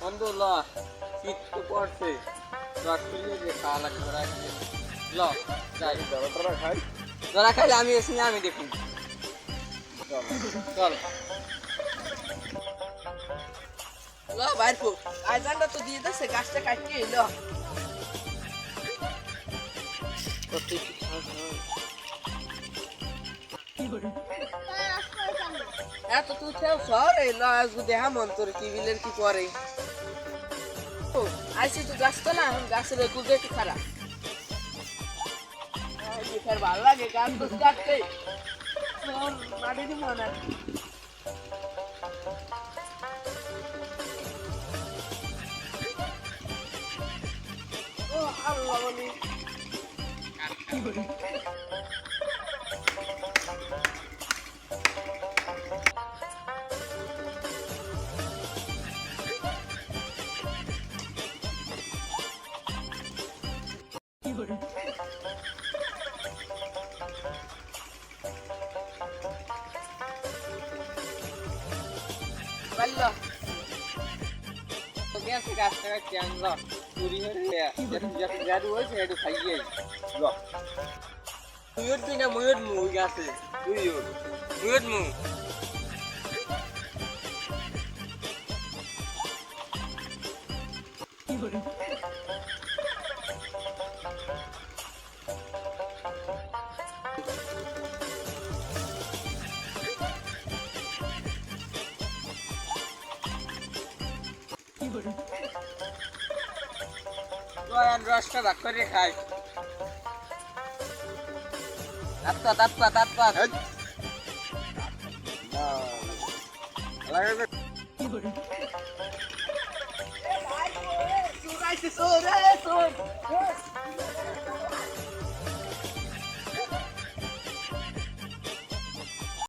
বন্ধু ল শীত তো পড়ছে রস করিয়ে যে খাওয়া লাগবে রাখছে ল যাই ধরা খাই যারা খাইলে আমি এসে আমি দেখুন চল ল বাইর কো আইজানটা তো দিয়ে দে সে গাছটা কাটিয়ে ল এত তুই খেও সর এই ল আজকে দেখা মন তোর কি বিলের কি করে আইসি তো গাছ তো না এখন গাছের কুদে একটু খারাপ দেখার ভালো লাগে গাছ তো কাটতে মাটি দিব না ও আল্লাহ বলি Valla. গেছে গাছটা কাটতে আনল চুরি হয়ে যত জাদু হয়েছে একটু খাইয়ে ল তুই উঠবি না মুই উঠবো ওই গাছে তুই উঠ মুই উঠবো রসটা ভাগ করে খাই তাৎপা Sura,